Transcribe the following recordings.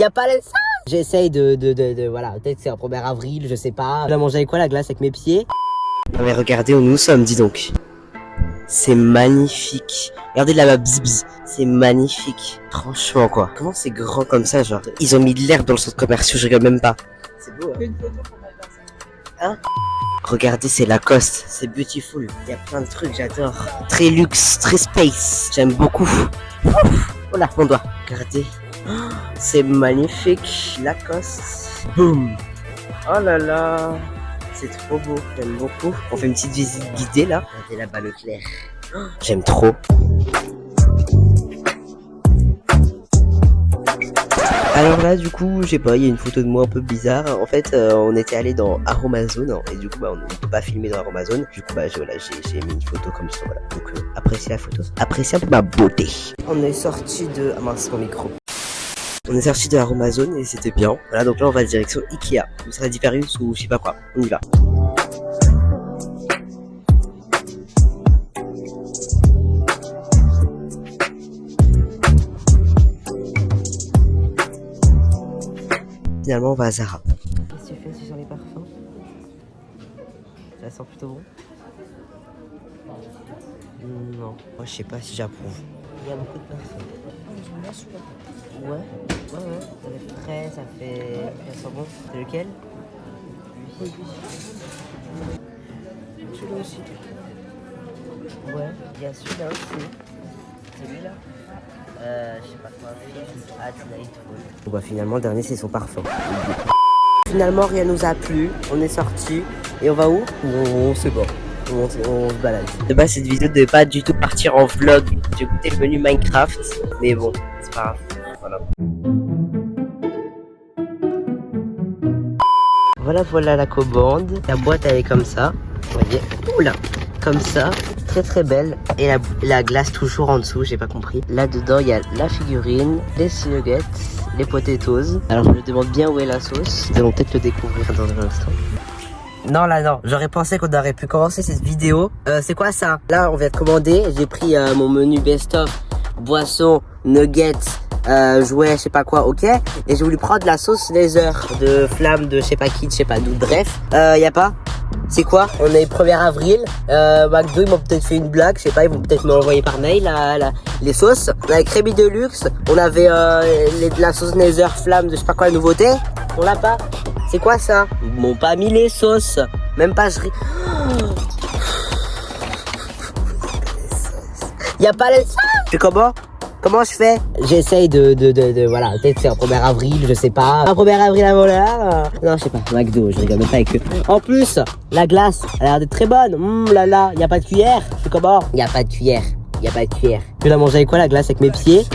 Y a pas les... J'essaye voilà, peut-être que c'est un 1er avril, je sais pas. Je vais manger avec quoi la glace? Avec mes pieds? Ah mais regardez où nous sommes, dis donc. C'est magnifique. Regardez là-bas, bzz bzz. C'est magnifique. Franchement quoi. Comment c'est grand comme ça, genre. Ils ont mis de l'herbe dans le centre commercial, je rigole même pas. C'est beau, hein. Regardez, c'est Lacoste, c'est beautiful. Il y a plein de trucs, j'adore. Très luxe, très space. J'aime beaucoup. Oh là, mon doigt. Regardez. C'est magnifique. Lacoste. Boum. Oh là là. C'est trop beau. J'aime beaucoup. On fait une petite visite guidée là. Regardez là-bas le clair. J'aime trop. Alors là du coup, je sais pas, il y a une photo de moi un peu bizarre. En fait, on était allé dans Aromazone et du coup on ne peut pas filmer dans Aromazone. Du coup j'ai mis une photo comme ça, voilà. Donc appréciez la photo, appréciez un peu ma beauté. On est sorti de... Ah mince, mon micro. On est sorti de Aromazone et c'était bien. Voilà, donc là on va direction Ikea. Vous serez Differius ou je sais pas quoi. On y va. Finalement on va à Zara. Qu'est-ce que tu fais sur les parfums? Ça sent plutôt bon? Non. Moi je sais pas si j'approuve. Il y a beaucoup de parfums. Ouais. Ça fait frais, ça sent bon. C'est lequel? Oui. Celui-là aussi. Ouais, il y a celui-là aussi. Celui-là? Je sais pas quoi. Ah, bon bah finalement le dernier c'est son parfum. Finalement rien nous a plu, on est sorti et on va où? On sait pas. On se balade. De base cette vidéo devait pas du tout partir en vlog. J'ai goûté le menu Minecraft, mais bon, c'est pas grave. Voilà la commande. La boîte elle est comme ça. Vous voyez? Oula, comme ça. Très belle. Et la glace toujours en dessous, j'ai pas compris. Là dedans il y a la figurine, les nuggets, les potatoes. Alors je me demande bien où est la sauce. Nous allons peut-être le découvrir dans un instant. Non, j'aurais pensé qu'on aurait pu commencer cette vidéo. C'est quoi ça? Là on vient de commander. J'ai pris mon menu best-of, boisson, nuggets, jouets, je sais pas quoi, ok. Et j'ai voulu prendre la sauce laser de flamme de je sais pas qui, je sais pas d'où. Bref, y a pas. C'est quoi? On est 1er avril. McDo ils m'ont peut-être fait une blague, je sais pas, ils vont peut-être me l'envoyer par mail les sauces. Avec Rémi Deluxe, on avait la sauce Nether flamme de je sais pas quoi, la nouveauté. On l'a pas. C'est quoi ça? Ils m'ont pas mis les sauces. Même pas y a pas les sauces. C'est Comment je fais? J'essaye voilà, peut-être que c'est un 1er avril, je sais pas. Un 1er avril à voleur. Non, je sais pas, McDo, je rigole même pas avec eux. En plus, la glace, elle a l'air d'être très bonne. Là, y a pas de cuillère. C'est comment? Y a pas de cuillère. Je vais la manger avec quoi la glace? Avec mes pieds.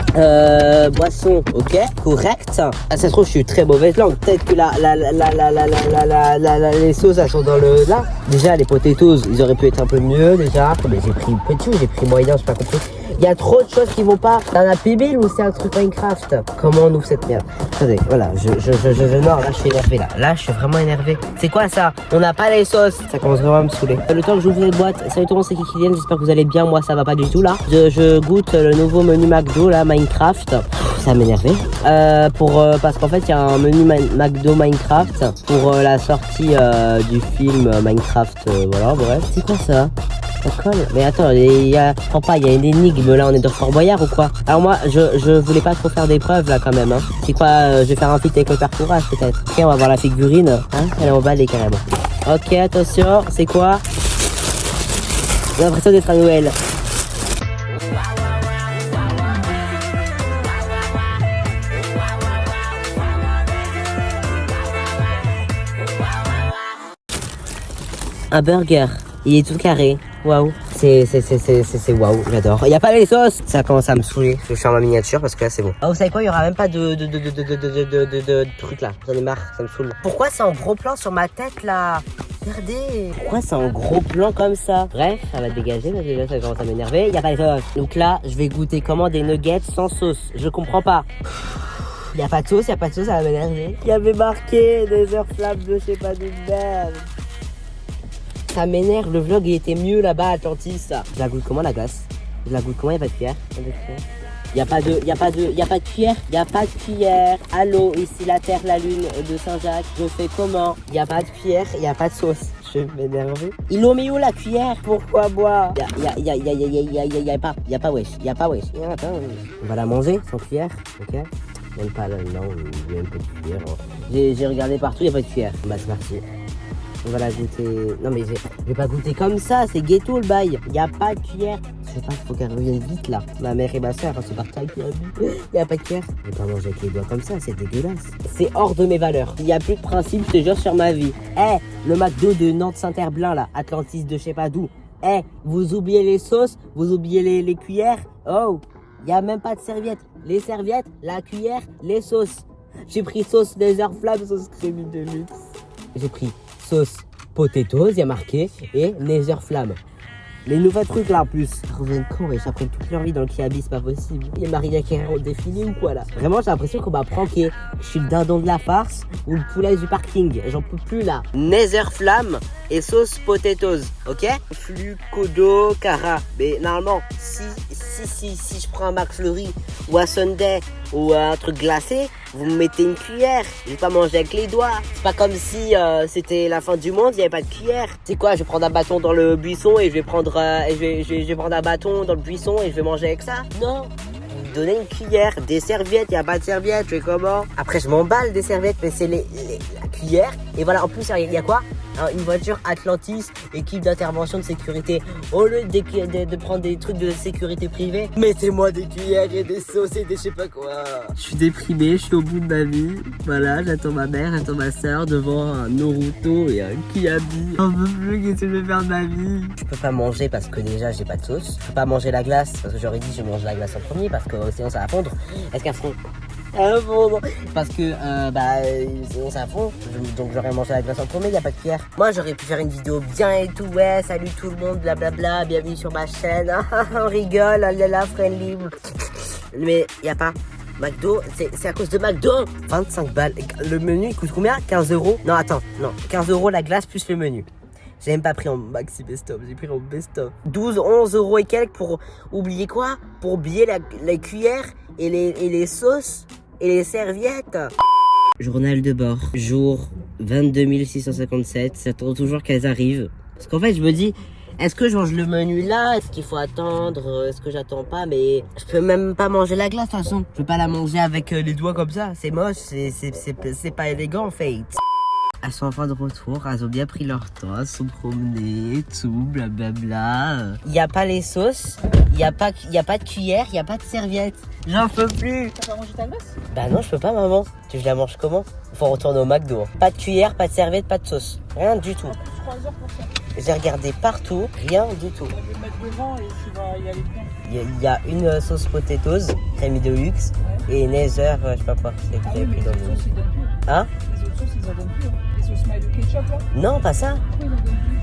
Boisson, ok, correct. Ah, ça se trouve, je suis très mauvaise langue. Peut-être que les sauces, elles sont dans le... Là. Déjà, les potatoes, ils auraient pu être un peu mieux, déjà. Mais j'ai pris petit ou j'ai pris moyen, j'ai pas compris. Il y a trop de choses qui vont pas. T'as un P-Bill ou c'est un truc Minecraft? Comment on ouvre cette merde? Attendez, voilà, non, là, je suis énervé, là. Là, je suis vraiment énervé. C'est quoi ça? On n'a pas les sauces. Ça commence vraiment à me saouler. Le temps que j'ouvre les boîtes, salut tout le monde, c'est Kikilian, j'espère que vous allez bien. Moi, ça va pas du tout, là. Je goûte le nouveau menu McDo, là, Minecraft. Ça m'énervé. Parce qu'en fait, il y a un menu McDo Minecraft pour la sortie du film Minecraft. Voilà, bref. C'est quoi ça? Ça colle. Mais attends, il y a une énigme là, on est dans Fort Boyard ou quoi? Alors moi, je voulais pas trop faire d'épreuves là quand même. Hein. C'est quoi? Je vais faire un feat avec le père Courage peut-être. Ok, on va voir la figurine. Hein, elle est emballée carrément. Ok, attention, c'est quoi? J'ai l'impression d'être à Noël. Un burger. Il est tout carré. Waouh. C'est waouh, j'adore. Il y a pas les sauces. Ça commence à me saouler. Je vais faire ma miniature parce que là c'est bon. Ah, vous savez quoi? Il y aura même pas de trucs là. J'en ai marre, ça me saoule. Pourquoi c'est en gros plan sur ma tête là? Regardez. Pourquoi c'est en gros plan comme ça? Bref, ça va dégager parce que là ça commence à m'énerver. Il y a pas les sauces. Donc là, je vais goûter comment des nuggets sans sauce. Je comprends pas. Il y a pas de sauce, ça va m'énerver. Il y avait marqué des heures flammes de je sais pas d'où merde. Ça m'énerve, le vlog il était mieux là-bas à Atlantis. Je la goûte comment la glace? Je la goûte comment? Y'a pas de cuillère? Y a pas de cuillère. Y a pas de cuillère. Allô, ici la Terre, la Lune de Saint-Jacques. Je fais comment? Y a pas de cuillère, y a pas de sauce. Je vais m'énerver. Ils l'ont mis où la cuillère? Pourquoi boire? Y a pas wesh. Attends, on va la manger sans cuillère, ok? Même pas là, non, il y a un peu de cuillère. J'ai regardé partout, y a pas de cuillère. Bah c'est parti. On va la goûter. Non mais je vais pas goûter comme ça, c'est ghetto le bail. Y a pas de cuillère. Je sais pas, faut qu'elle revienne vite là. Ma mère et ma soeur, elles sont parties avec la vie. Y a pas de cuillère. Je vais pas manger avec les doigts comme ça, c'est dégueulasse. C'est hors de mes valeurs. Y a plus de principe, je te jure sur ma vie. Le McDo de Nantes-Saint-Herblain là, Atlantis de je sais pas d'où. Vous oubliez les sauces, vous oubliez les cuillères. Oh, y a même pas de serviettes. Les serviettes, la cuillère, les sauces. J'ai pris sauce Netherflamme, sauce crémie de luxe. J'ai pris sauce potatoes, il y a marqué, et Netherflamme. Les nouveaux trucs là en plus. Ils reviennent quand? Ils s'apprennent toute leur vie dans le Kiabi, c'est pas possible. Il y a Maria Carrère au défilé ou quoi là? Vraiment, j'ai l'impression qu'on m'a pranké. Je suis le dindon de la farce ou le poulet du parking. J'en peux plus là. Netherflamme et sauce potatoes, ok? Flux, Kodo, Cara. Mais normalement, si je prends un McFlurry ou un Sundae ou un truc glacé, vous me mettez une cuillère. Je vais pas manger avec les doigts. C'est pas comme si c'était la fin du monde, il y avait pas de cuillère. C'est quoi? Je vais prendre un bâton dans le buisson et je vais prendre je vais prendre un bâton dans le buisson et je vais manger avec ça? Non. Vous me donnez une cuillère, des serviettes, il y a pas de serviettes, je fais comment? Après je m'emballe des serviettes, mais c'est la cuillère. Et voilà, en plus il y a quoi? Une voiture Atlantis, équipe d'intervention de sécurité. Au lieu de prendre des trucs de sécurité privée, mettez-moi des cuillères et des sauces et des je sais pas quoi. Je suis déprimé, je suis au bout de ma vie. Voilà, j'attends ma mère, j'attends ma soeur devant un Naruto et un Kiabi. J'en peux plus, qu'est-ce que je vais faire de ma vie? Je peux pas manger parce que déjà j'ai pas de sauce. Je peux pas manger la glace parce que j'aurais dit je mange la glace en premier parce que sinon ça va fondre. Est-ce qu'elle fond? Parce que sinon ça fond, donc j'aurais mangé la glace en premier, y a pas de cuillère. Moi j'aurais pu faire une vidéo bien et tout, ouais, salut tout le monde, blablabla, bienvenue sur ma chaîne, on rigole, la friendly. Mais y a pas. McDo, c'est à cause de McDo. 25 balles, le menu il coûte combien? 15 €? Non attends, non, 15 € la glace plus le menu. J'ai même pas pris en maxi best-of, j'ai pris en best-of. 11 € et quelques pour oublier quoi? Pour oublier la cuillère et les sauces et les serviettes. Journal de bord, jour 22 657, j'attends toujours qu'elles arrivent. Parce qu'en fait je me dis, est-ce que je mange le menu là? Est-ce qu'il faut attendre? Est-ce que j'attends pas? Mais je peux même pas manger la glace de toute façon. Je peux pas la manger avec les doigts comme ça, c'est moche, c'est pas élégant en fait. Elles sont enfin de retour, elles ont bien pris leur temps, elles sont promenées, tout, blablabla. Il n'y a pas les sauces, il n'y a pas de cuillère, il n'y a pas de serviette. J'en peux plus. T'as pas mangé ta glace? Bah non, je peux pas maman. Tu la manges comment? Faut retourner au McDo. Pas de cuillère, pas de serviette, pas de sauce. Rien du tout. 3 heures pour ça. J'ai regardé partout, rien du tout. Je vais te mettre devant et tu vas y aller bien. Il y a une sauce potatoes, crémie de luxe, et Nether, je sais pas quoi. C'est Ah oui, mais les autres sauces ils donnent plus. Hein? Les autres sauces ils en donnent plus. Hein. Les sauces mayo ketchup là. Non, pas ça. Pourquoi ils en donnent plus?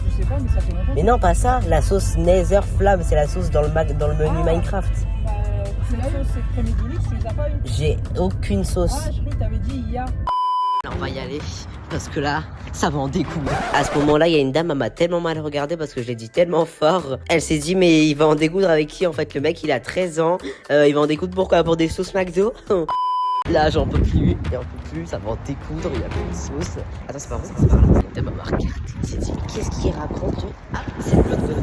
Je sais pas, mais ça fait longtemps. Mais non, pas ça. La sauce Netherflamme, c'est la sauce dans le menu Minecraft. C'est la sauce, c'est crémie de luxe, tu les as pas eu? J'ai aucune sauce. Ah, je crois que t'avais dit il y a. On va y aller parce que là, ça va en découdre. À ce moment-là, il y a une dame, elle m'a tellement mal regardé parce que je l'ai dit tellement fort. Elle s'est dit, mais il va en découdre avec qui en fait? Le mec, il a 13 ans. Il va en découdre pourquoi? Pour des sauces McDo? Là, j'en peux plus. Ça va en découdre. Il y a plus de sauce. Attends, c'est pas vrai, c'est par là. Elle m'a marqué. Elle s'est dit, mais qu'est-ce qu'il raconte? Ah, c'est le bloc de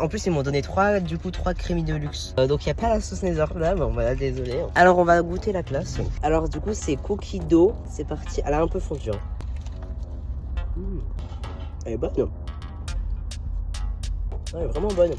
en plus ils m'ont donné 3 crémies de luxe. Donc il n'y a pas la sauce Netherflamme, bon voilà, désolé. Alors on va goûter la classe. Alors du coup c'est cookie dough, c'est parti. Elle a un peu fondu. Elle est bonne. Elle est vraiment bonne.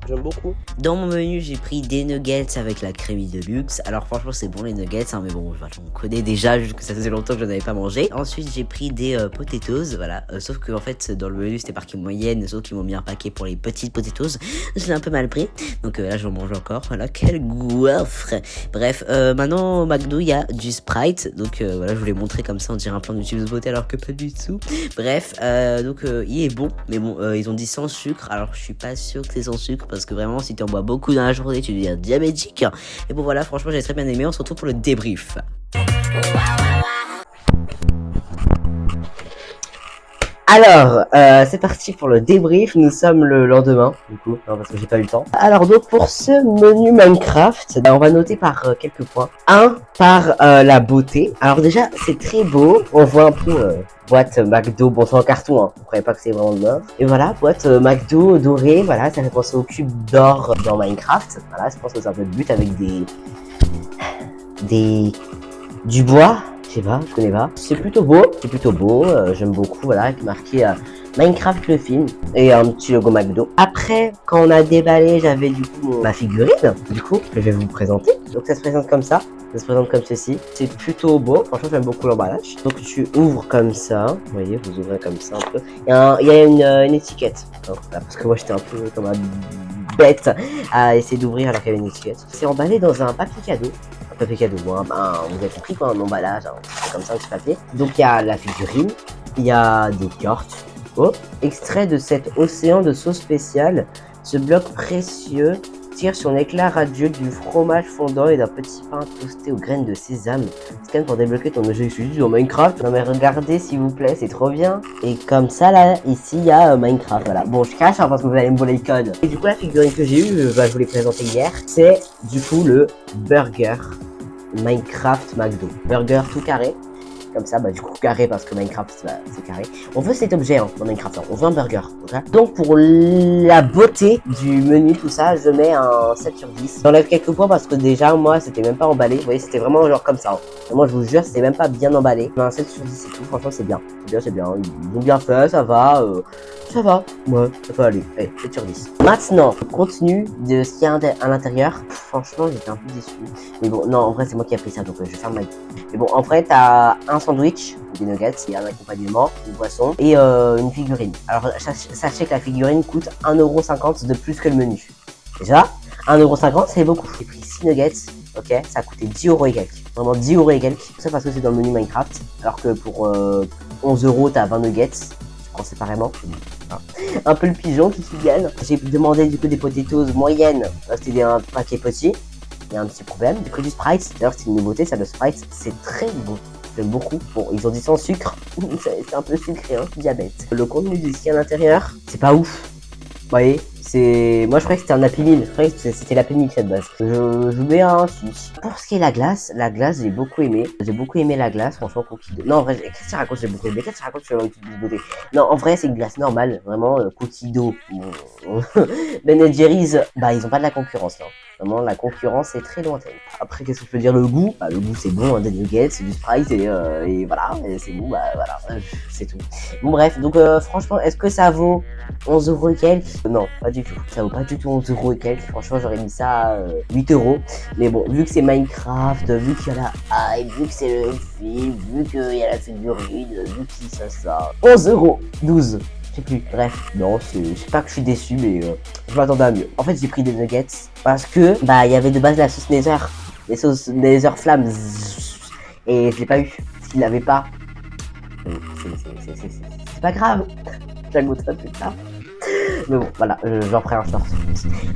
J'aime beaucoup. Dans mon menu, j'ai pris des nuggets avec la crémie de luxe. Alors franchement, c'est bon les nuggets, hein, mais bon, voilà, on connaît déjà, vu que ça faisait longtemps que je n'avais pas mangé. Ensuite, j'ai pris des potatoes, voilà. Sauf que en fait, dans le menu, c'était marqué moyenne, sauf qu'ils m'ont mis un paquet pour les petites potatoes. Je l'ai un peu mal pris, donc là, j'en mange encore. Voilà, quel gouffre. Bref, maintenant au McDo, il y a du Sprite, donc voilà, je vous l'ai montré comme ça, on dirait un plan de chips beauté alors que pas du tout. Bref, il est bon, mais bon, ils ont dit sans sucre. Alors, je suis pas sûr que c'est sans sucre. Parce que vraiment, si tu en bois beaucoup dans la journée, tu deviens diabétique. Et bon, voilà, franchement, j'ai très bien aimé. On se retrouve pour le débrief. Alors, c'est parti pour le débrief. Nous sommes le lendemain, du coup, non, parce que j'ai pas eu le temps. Alors, donc, pour ce menu Minecraft, on va noter par quelques points. Un, par la beauté. Alors déjà, c'est très beau. On voit un peu boîte McDo, bon, c'est en carton, hein. Vous croyez pas que c'est vraiment de l'or. Et voilà, boîte McDo dorée, voilà, ça fait penser au cube d'or dans Minecraft. Voilà, je pense que c'est un peu le but avec du bois. Je sais pas, je connais pas. C'est plutôt beau, j'aime beaucoup, voilà, avec marqué Minecraft le film et un petit logo McDo. Après, quand on a déballé, j'avais du coup ma figurine, du coup, que je vais vous présenter. Donc ça se présente comme ça, ça se présente comme ceci. C'est plutôt beau, franchement j'aime beaucoup l'emballage. Donc tu ouvres comme ça, vous voyez, vous ouvrez comme ça un peu. Il y a une étiquette, hein, voilà, parce que moi j'étais un peu comme un bête à essayer d'ouvrir alors qu'il y avait une étiquette. C'est emballé dans un papier cadeau. Papier cadeau, bon, vous avez compris quoi, un emballage, hein, c'est comme ça, un petit papier. Donc il y a la figurine, il y a des cartes. Oh, extrait de cet océan de sauce spéciale, ce bloc précieux tire son éclat radieux du fromage fondant et d'un petit pain toasté aux graines de sésame. Scan pour débloquer ton objet exclusif dans Minecraft. Non mais regardez s'il vous plaît, c'est trop bien. Et comme ça là, ici il y a Minecraft, voilà. Bon, je cache hein, parce que vous allez me voler le code. Et du coup la figurine que j'ai eue, je vous l'ai présentée hier, c'est du coup le burger Minecraft McDo. Burger tout carré. Comme ça, bah du coup carré parce que Minecraft c'est carré. On veut cet objet hein, dans Minecraft, hein. On veut un burger. Okay. Donc pour la beauté du menu, tout ça, je mets un 7 sur 10. J'enlève quelques points parce que déjà moi c'était même pas emballé. Vous voyez, c'était vraiment genre comme ça. Hein. Vraiment, je vous jure, c'était même pas bien emballé. Mais un 7 sur 10 et tout, franchement c'est bien. C'est bien. Ils ont bien fait, ça va. Ça va, ouais, ça peut aller. Allez, 7 sur 10. Maintenant, le contenu de ce qu'il y a à l'intérieur. Franchement, j'étais un peu déçu. Mais bon, non, en vrai, c'est moi qui ai pris ça, donc je vais faire ma gueule. Mais bon, en vrai, t'as un sandwich, des nuggets, il y a un accompagnement, une boisson et une figurine. Alors, sachez que la figurine coûte 1,50€ de plus que le menu. Déjà, 1,50€, c'est beaucoup. J'ai pris 6 nuggets, ok, ça a coûté 10€ et quelques. Vraiment 10€ et quelques. Ça parce que c'est dans le menu Minecraft. Alors que pour 11€, t'as 20 nuggets. Séparément. Un peu le pigeon qui gagne. J'ai demandé du coup des potatoes moyennes. C'était un paquet petit. Il y a un petit problème. J'ai pris du Sprite. D'ailleurs c'est une nouveauté, ça le Sprite. C'est très bon. J'aime beaucoup. Bon, ils ont dit sans sucre. C'est un peu sucré, hein. Diabète. Le contenu du ski à l'intérieur, c'est pas ouf. Vous voyez, moi je croyais que c'était un Happy Meal. Je croyais que c'était l'Happy Meal cette base. Je mets un 6. Pour ce qui est la glace j'ai beaucoup aimé. J'ai beaucoup aimé la glace, franchement, cookie dough. Non, en vrai, qu'est-ce que tu racontes, j'ai beaucoup aimé. Qu'est-ce que tu racontes, je fais une petite beauté. Non, en vrai, c'est une glace normale, vraiment, cookie dough. Ben Jerry's, bah, ils ont pas de la concurrence, là. Vraiment, la concurrence est très lointaine. Après, qu'est-ce que je peux dire, le goût? Bah, le goût, c'est bon, hein, des nuggets, c'est du Sprite, et voilà, et c'est bon, bah, voilà, c'est tout. Bon, bref, donc, franchement, est-ce que ça vaut 11€ et quelques? Non, pas du tout. Ça vaut pas du tout 11€ et quelques. Franchement, j'aurais mis ça à 8€. Mais bon, vu que c'est Minecraft, vu qu'il y a la hype, vu que c'est le film, vu qu'il y a la figurine, vu que ça. 11€, 12. Je sais plus. Bref, non, c'est pas que je suis déçu, mais je m'attendais à mieux. En fait, j'ai pris des nuggets parce que, bah, il y avait de base la sauce Nether. Les sauces Nether flammes. Et je l'ai pas eu. Parce qu'il l'avait pas. C'est pas grave. Je la goûterai plus tard. Mais bon, voilà, j'en ferai un short.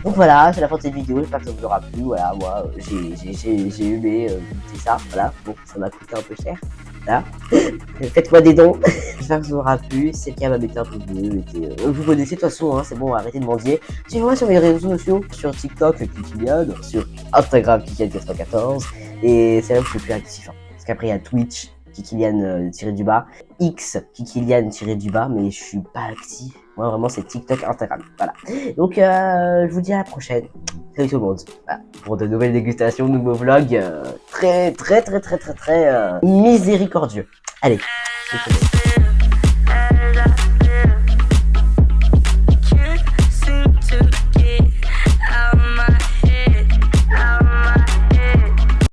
Donc voilà, c'est la fin de cette vidéo, j'espère que ça vous aura plu. Voilà, moi, j'ai aimé goûter ça. Voilà, bon, ça m'a coûté un peu cher. Voilà. Faites-moi des dons. J'espère que ça vous aura plu. Si c'est le cas, mettez un pouce bleu. Vous connaissez de toute façon, hein, c'est bon, arrêtez de mendier. Suivez-moi sur mes réseaux sociaux, sur TikTok, Kikilian, sur Instagram, Kikilian414. Et c'est là où je suis plus actif. Hein, parce qu'après, il y a Twitch, Kikilian-du-bas, X, Kikilian-du-bas, mais je suis pas actif. Moi, vraiment, c'est TikTok, Instagram. Voilà. Donc, je vous dis à la prochaine. Salut tout le monde. Voilà. Pour de nouvelles dégustations, de nouveaux vlogs très miséricordieux. Allez.